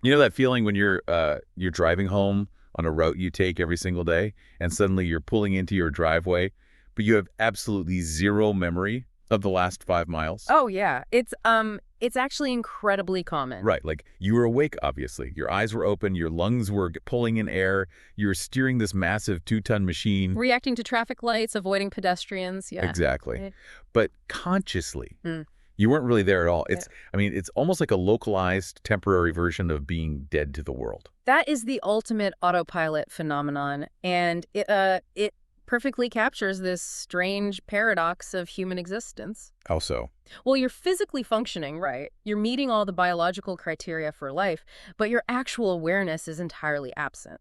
You know that feeling when you're driving home on a route you take every single day, and suddenly you're pulling into your driveway, but you have absolutely zero memory of the last 5 miles? Oh yeah, it's actually incredibly common. Right, like you were awake, obviously. Your eyes were open, your lungs were pulling in air, you were steering this massive 2-ton machine. Reacting to traffic lights, avoiding pedestrians, yeah. Exactly. Right. But consciously, Mm, you weren't really there at all. yeah. I mean, it's almost like a localized, temporary version of being dead to the world. That is the ultimate autopilot phenomenon, and it perfectly captures this strange paradox of human existence. How so? Well, you're physically functioning, right? You're meeting all the biological criteria for life, but your actual awareness is entirely absent.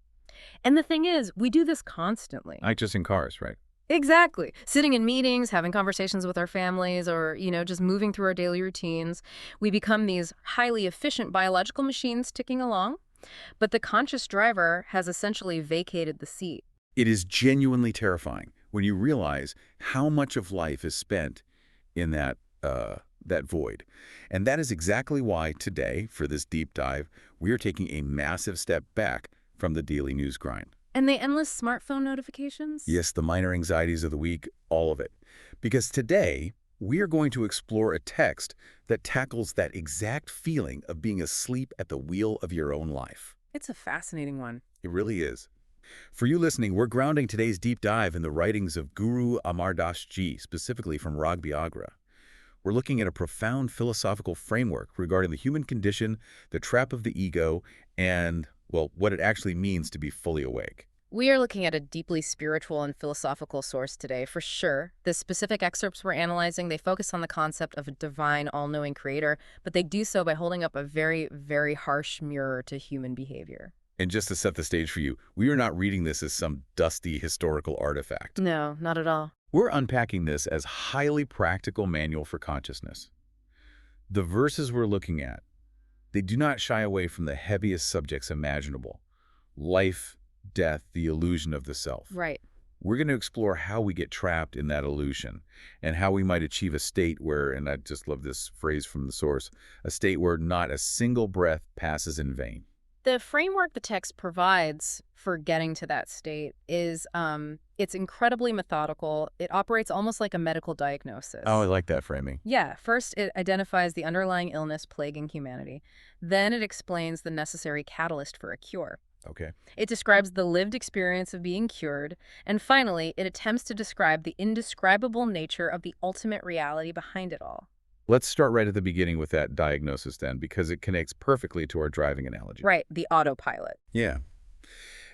And the thing is, we do this constantly. Not just in cars, right? Exactly. Sitting in meetings, having conversations with our families, or, just moving through our daily routines, we become these highly efficient biological machines ticking along, but the conscious driver has essentially vacated the seat. It is genuinely terrifying when you realize how much of life is spent in that void. And that is exactly why today, for this deep dive, we are taking a massive step back from the daily news grind. And the endless smartphone notifications? Yes, the minor anxieties of the week, all of it. Because today, we are going to explore a text that tackles that exact feeling of being asleep at the wheel of your own life. It's a fascinating one. It really is. For you listening, we're grounding today's deep dive in the writings of Guru Amar Das Ji, specifically from Rag Biagra. We're looking at a profound philosophical framework regarding the human condition, the trap of the ego, and, well, what it actually means to be fully awake. We are looking at a deeply spiritual and philosophical source today, for sure. The specific excerpts we're analyzing, they focus on the concept of a divine, all-knowing creator, but they do so by holding up a very, very harsh mirror to human behavior. And just to set the stage for you, we are not reading this as some dusty historical artifact. No, not at all. We're unpacking this as highly practical manual for consciousness. The verses we're looking at, they do not shy away from the heaviest subjects imaginable. Life, death, the illusion of the self. Right. We're going to explore how we get trapped in that illusion and how we might achieve a state where, and I just love this phrase from the source, a state where not a single breath passes in vain. The framework the text provides for getting to that state is it's incredibly methodical. It operates almost like a medical diagnosis. Oh, I like that framing. Yeah, first it identifies the underlying illness plaguing humanity. Then it explains the necessary catalyst for a cure. Okay. It describes the lived experience of being cured. And finally, it attempts to describe the indescribable nature of the ultimate reality behind it all. Let's start right at the beginning with that diagnosis then, because it connects perfectly to our driving analogy. Right, the autopilot. Yeah.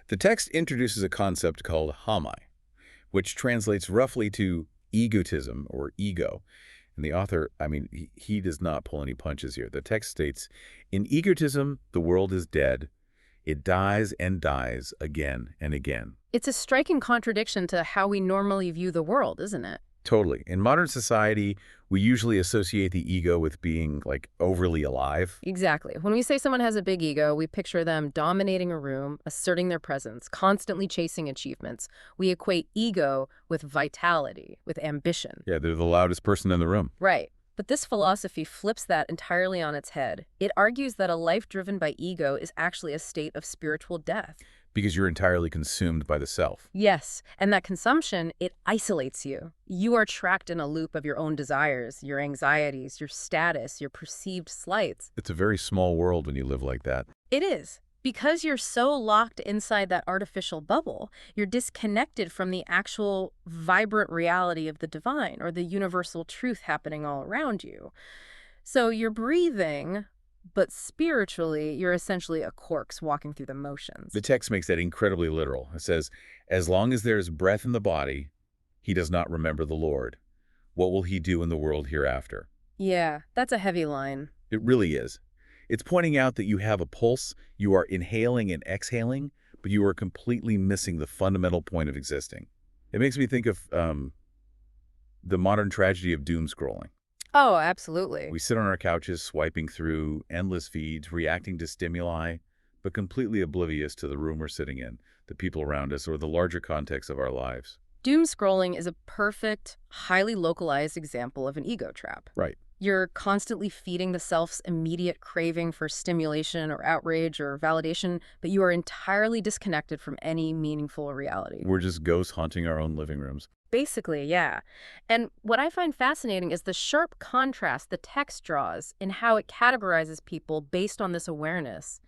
The text introduces a concept called haumai, which translates roughly to egotism or ego. And the author, I mean, he does not pull any punches here. The text states, in egotism, the world is dead. It dies and dies again and again. It's a striking contradiction to how we normally view the world, isn't it? Totally. In modern society, we usually associate the ego with being, like, overly alive. Exactly. When we say someone has a big ego, we picture them dominating a room, asserting their presence, constantly chasing achievements. We equate ego with vitality, with ambition. Yeah, they're the loudest person in the room. Right. But this philosophy flips that entirely on its head. It argues that a life driven by ego is actually a state of spiritual death. Because you're entirely consumed by the self. Yes, and that consumption, it isolates you. You are trapped in a loop of your own desires, your anxieties, your status, your perceived slights. It's a very small world when you live like that. It is. Because you're so locked inside that artificial bubble, you're disconnected from the actual vibrant reality of the divine or the universal truth happening all around you. So you're breathing, but spiritually, you're essentially a corpse walking through the motions. The text makes that incredibly literal. It says, as long as there is breath in the body, he does not remember the Lord. What will he do in the world hereafter? Yeah, that's a heavy line. It really is. It's pointing out that you have a pulse, you are inhaling and exhaling, but you are completely missing the fundamental point of existing. It makes me think of the modern tragedy of doom scrolling. Oh, absolutely. We sit on our couches swiping through endless feeds, reacting to stimuli, but completely oblivious to the room we're sitting in, the people around us, or the larger context of our lives. Doom scrolling is a perfect, highly localized example of an ego trap. Right. You're constantly feeding the self's immediate craving for stimulation or outrage or validation, but you are entirely disconnected from any meaningful reality. We're just ghosts haunting our own living rooms. Basically, yeah. And what I find fascinating is the sharp contrast the text draws in how it categorizes people based on this awareness.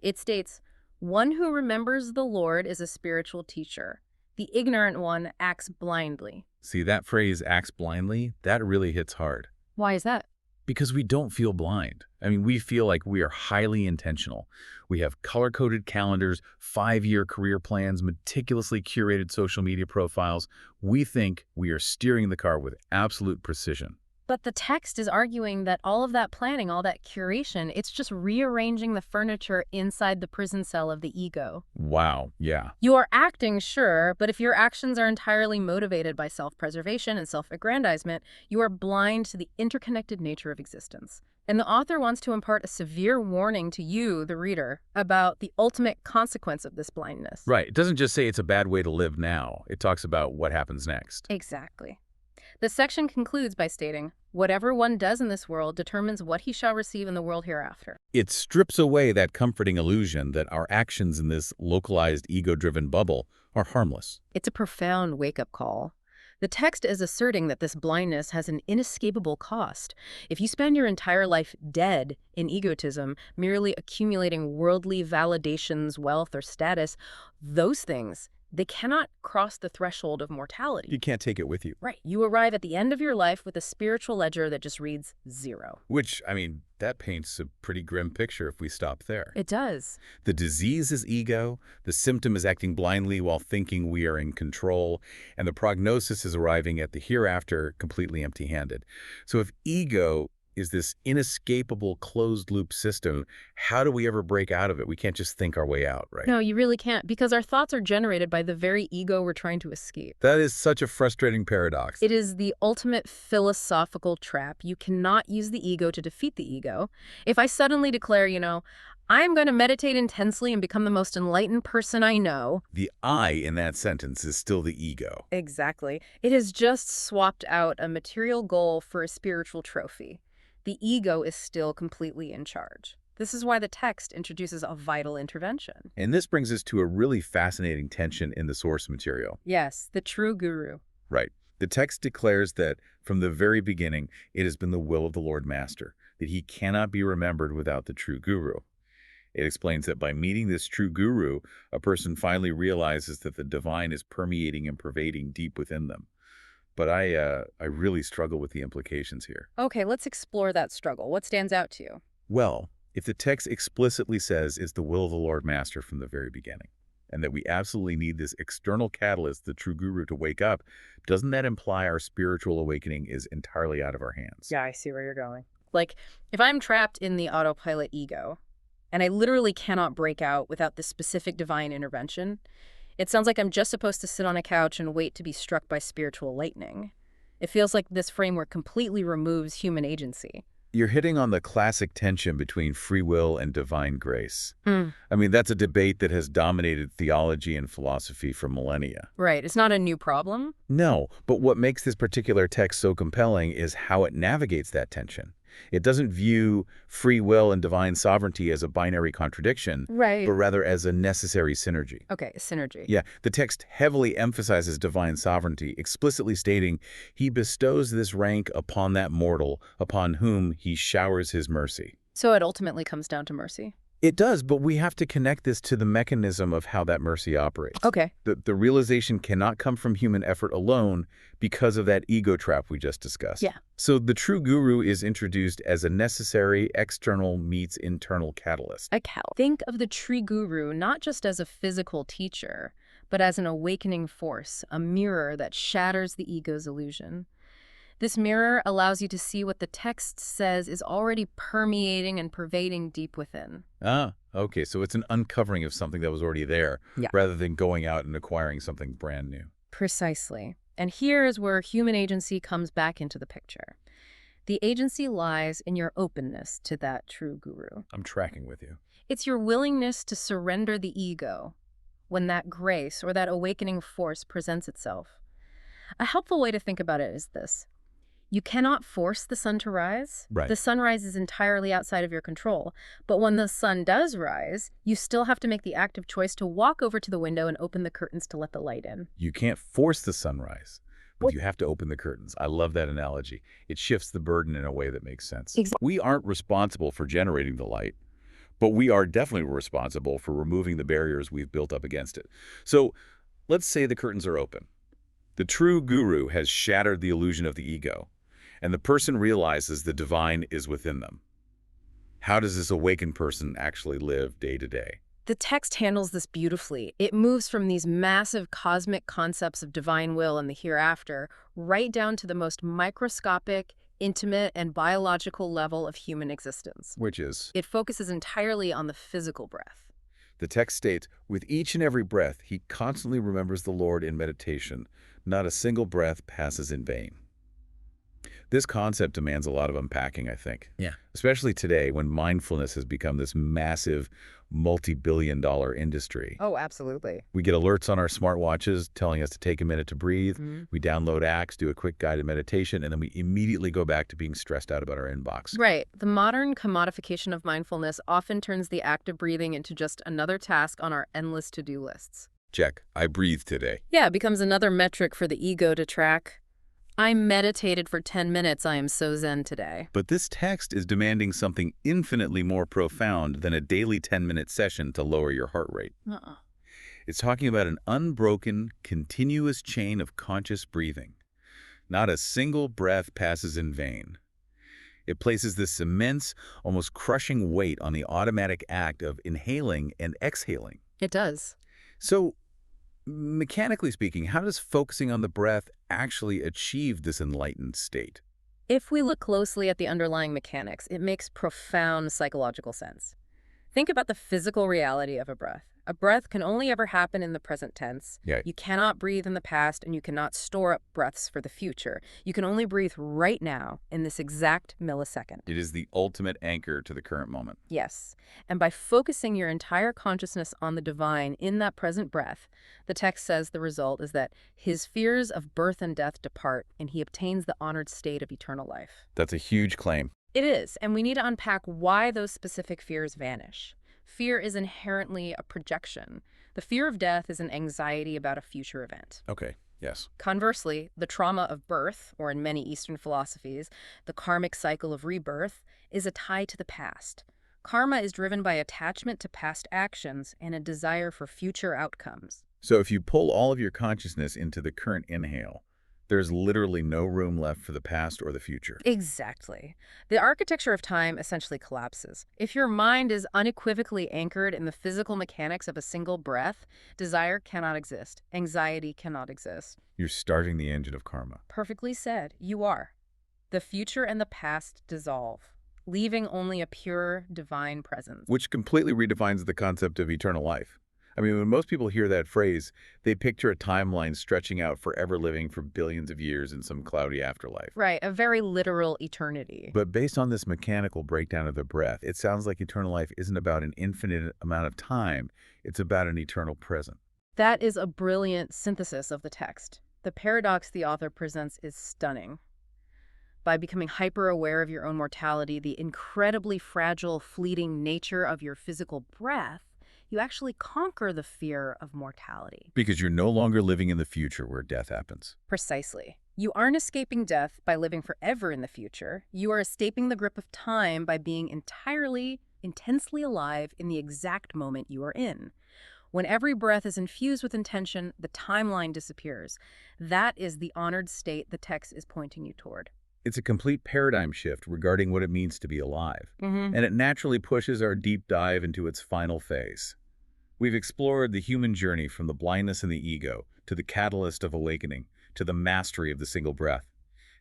It states, "One who remembers the Lord is a spiritual teacher. The ignorant one acts blindly." See, that phrase, acts blindly, that really hits hard. Why is that? Because we don't feel blind. I mean, we feel like we are highly intentional. We have color-coded calendars, 5-year career plans, meticulously curated social media profiles. We think we are steering the car with absolute precision. But the text is arguing that all of that planning, all that curation, it's just rearranging the furniture inside the prison cell of the ego. Wow, yeah. You are acting, sure, but if your actions are entirely motivated by self-preservation and self-aggrandizement, you are blind to the interconnected nature of existence. And the author wants to impart a severe warning to you, the reader, about the ultimate consequence of this blindness. Right. It doesn't just say it's a bad way to live now. It talks about what happens next. Exactly. The section concludes by stating, "Whatever one does in this world determines what he shall receive in the world hereafter." It strips away that comforting illusion that our actions in this localized, ego-driven bubble are harmless. It's a profound wake-up call. The text is asserting that this blindness has an inescapable cost. If you spend your entire life dead in egotism, merely accumulating worldly validations, wealth, or status, those things, they cannot cross the threshold of mortality. You can't take it with you. Right. You arrive at the end of your life with a spiritual ledger that just reads 0. Which, I mean, that paints a pretty grim picture if we stop there. It does. The disease is ego, the symptom is acting blindly while thinking we are in control, and the prognosis is arriving at the hereafter completely empty-handed. So if ego is this inescapable closed-loop system, how do we ever break out of it? We can't just think our way out, right? No, you really can't, because our thoughts are generated by the very ego we're trying to escape. That is such a frustrating paradox. It is the ultimate philosophical trap. You cannot use the ego to defeat the ego. If I suddenly declare, I am going to meditate intensely and become the most enlightened person I know. The I in that sentence is still the ego. Exactly. It has just swapped out a material goal for a spiritual trophy. The ego is still completely in charge. This is why the text introduces a vital intervention. And this brings us to a really fascinating tension in the source material. Yes, the true guru. Right. The text declares that from the very beginning, it has been the will of the Lord Master, that he cannot be remembered without the true guru. It explains that by meeting this true guru, a person finally realizes that the divine is permeating and pervading deep within them. But I really struggle with the implications here. Okay, let's explore that struggle. What stands out to you? Well, if the text explicitly says it's the will of the Lord Master from the very beginning, and that we absolutely need this external catalyst, the true guru, to wake up, doesn't that imply our spiritual awakening is entirely out of our hands? Yeah, I see where you're going. Like, if I'm trapped in the autopilot ego, and I literally cannot break out without this specific divine intervention, it sounds like I'm just supposed to sit on a couch and wait to be struck by spiritual lightning. It feels like this framework completely removes human agency. You're hitting on the classic tension between free will and divine grace. Mm. I mean, that's a debate that has dominated theology and philosophy for millennia. Right. It's not a new problem. No, but what makes this particular text so compelling is how it navigates that tension. It doesn't view free will and divine sovereignty as a binary contradiction, Right. but rather as a necessary synergy. Okay, synergy. Yeah, the text heavily emphasizes divine sovereignty, explicitly stating he bestows this rank upon that mortal upon whom he showers his mercy. So it ultimately comes down to mercy. It does, but we have to connect this to the mechanism of how that mercy operates. Okay. The realization cannot come from human effort alone because of that ego trap we just discussed. Yeah. So the true guru is introduced as a necessary external meets internal catalyst. Think of the true guru not just as a physical teacher, but as an awakening force, a mirror that shatters the ego's illusion. This mirror allows you to see what the text says is already permeating and pervading deep within. Ah, okay, so it's an uncovering of something that was already there, Yeah. rather than going out and acquiring something brand new. Precisely. And here is where human agency comes back into the picture. The agency lies in your openness to that true guru. I'm tracking with you. It's your willingness to surrender the ego when that grace or that awakening force presents itself. A helpful way to think about it is this. You cannot force the sun to rise. Right. The sunrise is entirely outside of your control. But when the sun does rise, you still have to make the active choice to walk over to the window and open the curtains to let the light in. You can't force the sunrise, but you have to open the curtains. I love that analogy. It shifts the burden in a way that makes sense. Exactly. We aren't responsible for generating the light, but we are definitely responsible for removing the barriers we've built up against it. So let's say the curtains are open. The true guru has shattered the illusion of the ego, and the person realizes the divine is within them. How does this awakened person actually live day to day? The text handles this beautifully. It moves from these massive cosmic concepts of divine will and the hereafter right down to the most microscopic, intimate, and biological level of human existence. Which is? It focuses entirely on the physical breath. The text states, with each and every breath, he constantly remembers the Lord in meditation. Not a single breath passes in vain. This concept demands a lot of unpacking, I think. Yeah. Especially today when mindfulness has become this massive, multi-billion-dollar industry. Oh, absolutely. We get alerts on our smartwatches telling us to take a minute to breathe. Mm-hmm. We download apps, do a quick guided meditation, and then we immediately go back to being stressed out about our inbox. Right. The modern commodification of mindfulness often turns the act of breathing into just another task on our endless to-do lists. Check. I breathed today. Yeah, it becomes another metric for the ego to track. I meditated for 10 minutes. I am so zen today. But this text is demanding something infinitely more profound than a daily 10-minute session to lower your heart rate. It's talking about an unbroken, continuous chain of conscious breathing. Not a single breath passes in vain. It places this immense, almost crushing weight on the automatic act of inhaling and exhaling. It does. So, mechanically speaking, how does focusing on the breath actually achieve this enlightened state? If we look closely at the underlying mechanics, it makes profound psychological sense. Think about the physical reality of a breath. A breath can only ever happen in the present tense. Yeah. You cannot breathe in the past, and you cannot store up breaths for the future. You can only breathe right now, in this exact millisecond. It is the ultimate anchor to the current moment. Yes. And by focusing your entire consciousness on the divine in that present breath, the text says the result is that his fears of birth and death depart, and he obtains the honored state of eternal life. That's a huge claim. It is, and we need to unpack why those specific fears vanish. Fear is inherently a projection. The fear of death is an anxiety about a future event. Okay, yes. Conversely, the trauma of birth, or in many Eastern philosophies, the karmic cycle of rebirth, is a tie to the past. Karma is driven by attachment to past actions and a desire for future outcomes. So if you pull all of your consciousness into the current inhale, there's literally no room left for the past or the future. Exactly. The architecture of time essentially collapses. If your mind is unequivocally anchored in the physical mechanics of a single breath, desire cannot exist. Anxiety cannot exist. You're starting the engine of karma. Perfectly said. You are. The future and the past dissolve, leaving only a pure, divine presence. Which completely redefines the concept of eternal life. I mean, when most people hear that phrase, they picture a timeline stretching out forever living for billions of years in some cloudy afterlife. Right, a very literal eternity. But based on this mechanical breakdown of the breath, it sounds like eternal life isn't about an infinite amount of time. It's about an eternal present. That is a brilliant synthesis of the text. The paradox the author presents is stunning. By becoming hyper-aware of your own mortality, the incredibly fragile, fleeting nature of your physical breath, you actually conquer the fear of mortality. Because you're no longer living in the future where death happens. Precisely. You aren't escaping death by living forever in the future. You are escaping the grip of time by being entirely, intensely alive in the exact moment you are in. When every breath is infused with intention, the timeline disappears. That is the honored state the text is pointing you toward. It's a complete paradigm shift regarding what it means to be alive. And it naturally pushes our deep dive into its final phase. We've explored the human journey from the blindness and the ego to the catalyst of awakening to the mastery of the single breath.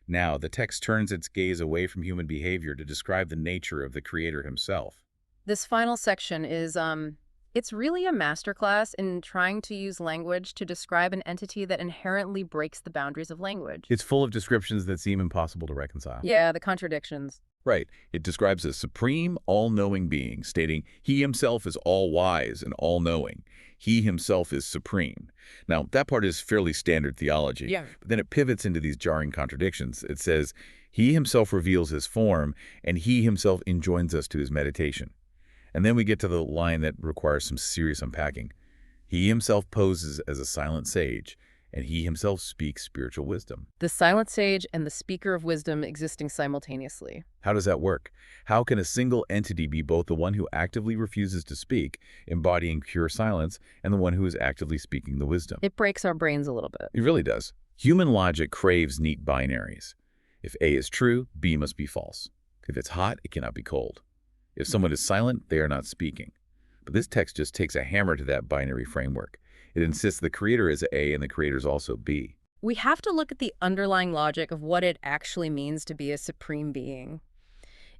Now, the text turns its gaze away from human behavior to describe the nature of the Creator himself. This final section is It's really a masterclass in trying to use language to describe an entity that inherently breaks the boundaries of language. It's full of descriptions that seem impossible to reconcile. Yeah, the contradictions. Right. It describes a supreme, all-knowing being, stating he himself is all-wise and all-knowing. He himself is supreme. Now, that part is fairly standard theology. Yeah. But then it pivots into these jarring contradictions. It says, he himself reveals his form, and he himself enjoins us to his meditation. And then we get to the line that requires some serious unpacking. He himself poses as a silent sage, and he himself speaks spiritual wisdom. The silent sage and the speaker of wisdom existing simultaneously. How does that work? How can a single entity be both the one who actively refuses to speak, embodying pure silence, and the one who is actively speaking the wisdom? It breaks our brains a little bit. It really does. Human logic craves neat binaries. If A is true, B must be false. If it's hot, it cannot be cold. If someone is silent, they are not speaking. But this text just takes a hammer to that binary framework. It insists the creator is A and the creator is also B. We have to look at the underlying logic of what it actually means to be a supreme being.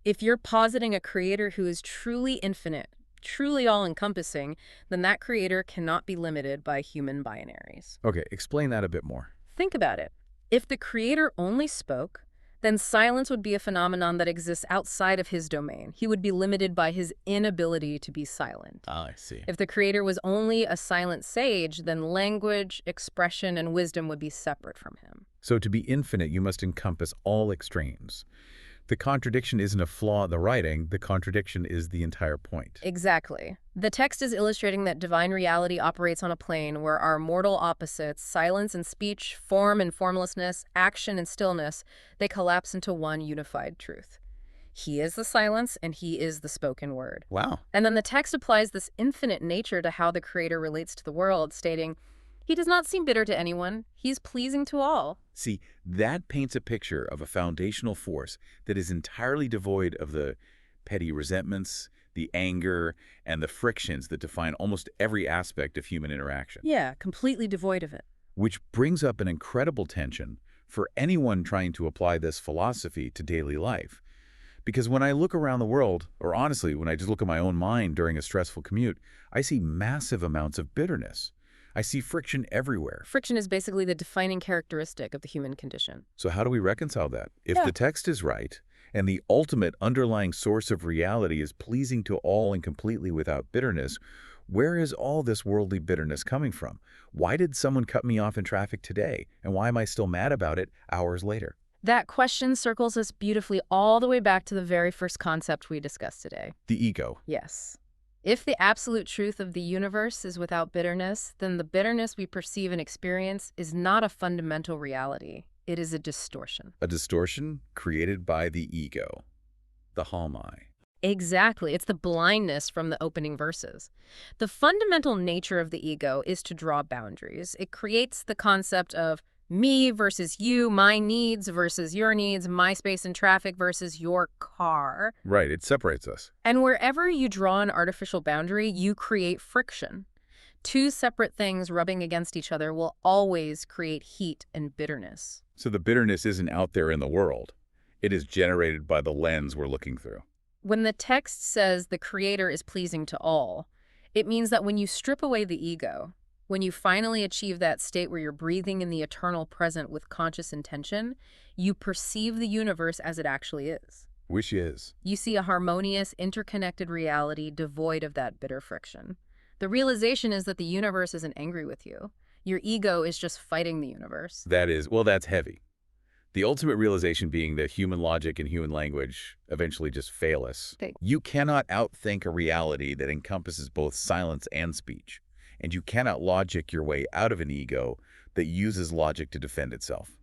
If you're positing a creator who is truly infinite, truly all-encompassing, then that creator cannot be limited by human binaries. Okay, explain that a bit more. Think about it. If the creator only spoke, then silence would be a phenomenon that exists outside of his domain. He would be limited by his inability to be silent. Ah, I see. If the creator was only a silent sage, then language, expression, and wisdom would be separate from him. So to be infinite, you must encompass all extremes. The contradiction isn't a flaw in the writing, the contradiction is the entire point. Exactly. The text is illustrating that divine reality operates on a plane where our mortal opposites, silence and speech, form and formlessness, action and stillness, they collapse into one unified truth. He is the silence and he is the spoken word. Wow. And then the text applies this infinite nature to how the creator relates to the world, stating, he does not seem bitter to anyone. He's pleasing to all. See, that paints a picture of a foundational force that is entirely devoid of the petty resentments, the anger, and the frictions that define almost every aspect of human interaction. Yeah, completely devoid of it. Which brings up an incredible tension for anyone trying to apply this philosophy to daily life. Because when I look around the world, or honestly, when I just look at my own mind during a stressful commute, I see massive amounts of bitterness. I see friction everywhere. Friction is basically the defining characteristic of the human condition. So how do we reconcile that? If Yeah. the text is right, and the ultimate underlying source of reality is pleasing to all and completely without bitterness, where is all this worldly bitterness coming from? Why did someone cut me off in traffic today? And why am I still mad about it hours later? That question circles us beautifully all the way back to the very first concept we discussed today. The ego. Yes. If the absolute truth of the universe is without bitterness, then the bitterness we perceive and experience is not a fundamental reality. It is a distortion. A distortion created by the ego. The haumai. Exactly. It's the blindness from the opening verses. The fundamental nature of the ego is to draw boundaries. It creates the concept of me versus you, my needs versus your needs, my space in traffic versus your car. Right, it separates us. And wherever you draw an artificial boundary, you create friction. Two separate things rubbing against each other will always create heat and bitterness. So the bitterness isn't out there in the world. It is generated by the lens we're looking through. When the text says the creator is pleasing to all, it means that when you strip away the ego, when you finally achieve that state where you're breathing in the eternal present with conscious intention, you perceive the universe as it actually is. Which is? You see a harmonious, interconnected reality devoid of that bitter friction. The realization is that the universe isn't angry with you. Your ego is just fighting the universe. That is, well, that's heavy. The ultimate realization being that human logic and human language eventually just fail us. You cannot outthink a reality that encompasses both silence and speech. And you cannot logic your way out of an ego that uses logic to defend itself.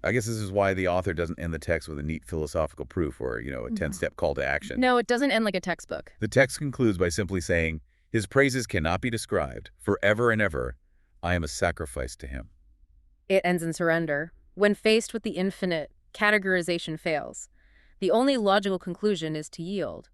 I guess this is why the author doesn't end the text with a neat philosophical proof or, a 10-step call to action. No, it doesn't end like a textbook. The text concludes by simply saying, his praises cannot be described. Forever and ever, I am a sacrifice to him. It ends in surrender. When faced with the infinite, categorization fails. The only logical conclusion is to yield.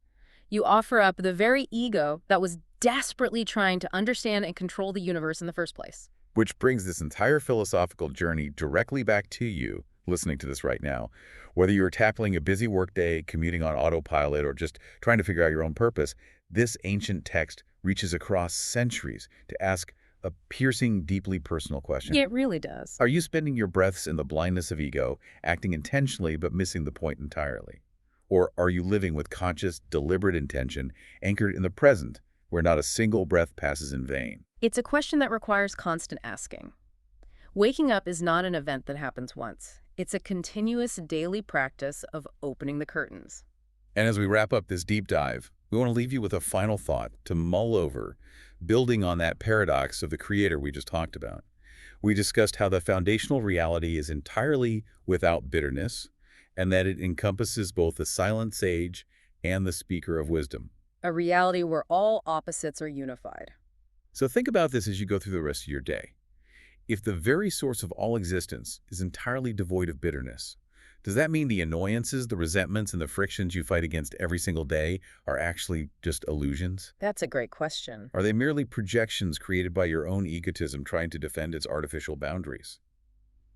You offer up the very ego that was desperately trying to understand and control the universe in the first place. Which brings this entire philosophical journey directly back to you, listening to this right now. Whether you're tackling a busy workday, commuting on autopilot, or just trying to figure out your own purpose, This ancient text reaches across centuries to ask a piercing, deeply personal question. It really does. Are you spending your breaths in the blindness of ego, acting intentionally but missing the point entirely? Or are you living with conscious, deliberate intention, anchored in the present, where not a single breath passes in vain? It's a question that requires constant asking. Waking up is not an event that happens once. It's a continuous daily practice of opening the curtains. And as we wrap up this deep dive, we want to leave you with a final thought to mull over, building on that paradox of the Creator we just talked about. We discussed how the foundational reality is entirely without bitterness, and that it encompasses both the silent sage and the speaker of wisdom. A reality where all opposites are unified. So think about this as you go through the rest of your day. If the very source of all existence is entirely devoid of bitterness, does that mean the annoyances, the resentments, and the frictions you fight against every single day are actually just illusions? That's a great question. Are they merely projections created by your own egotism trying to defend its artificial boundaries?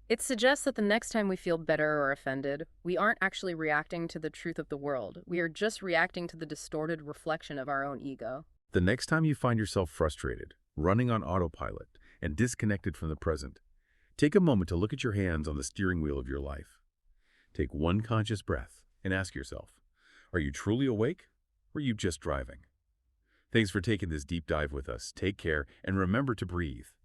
It suggests that the next time we feel bitter or offended, we aren't actually reacting to the truth of the world. We are just reacting to the distorted reflection of our own ego. The next time you find yourself frustrated, running on autopilot, and disconnected from the present, take a moment to look at your hands on the steering wheel of your life. Take one conscious breath and ask yourself, are you truly awake or are you just driving? Thanks for taking this deep dive with us. Take care and remember to breathe.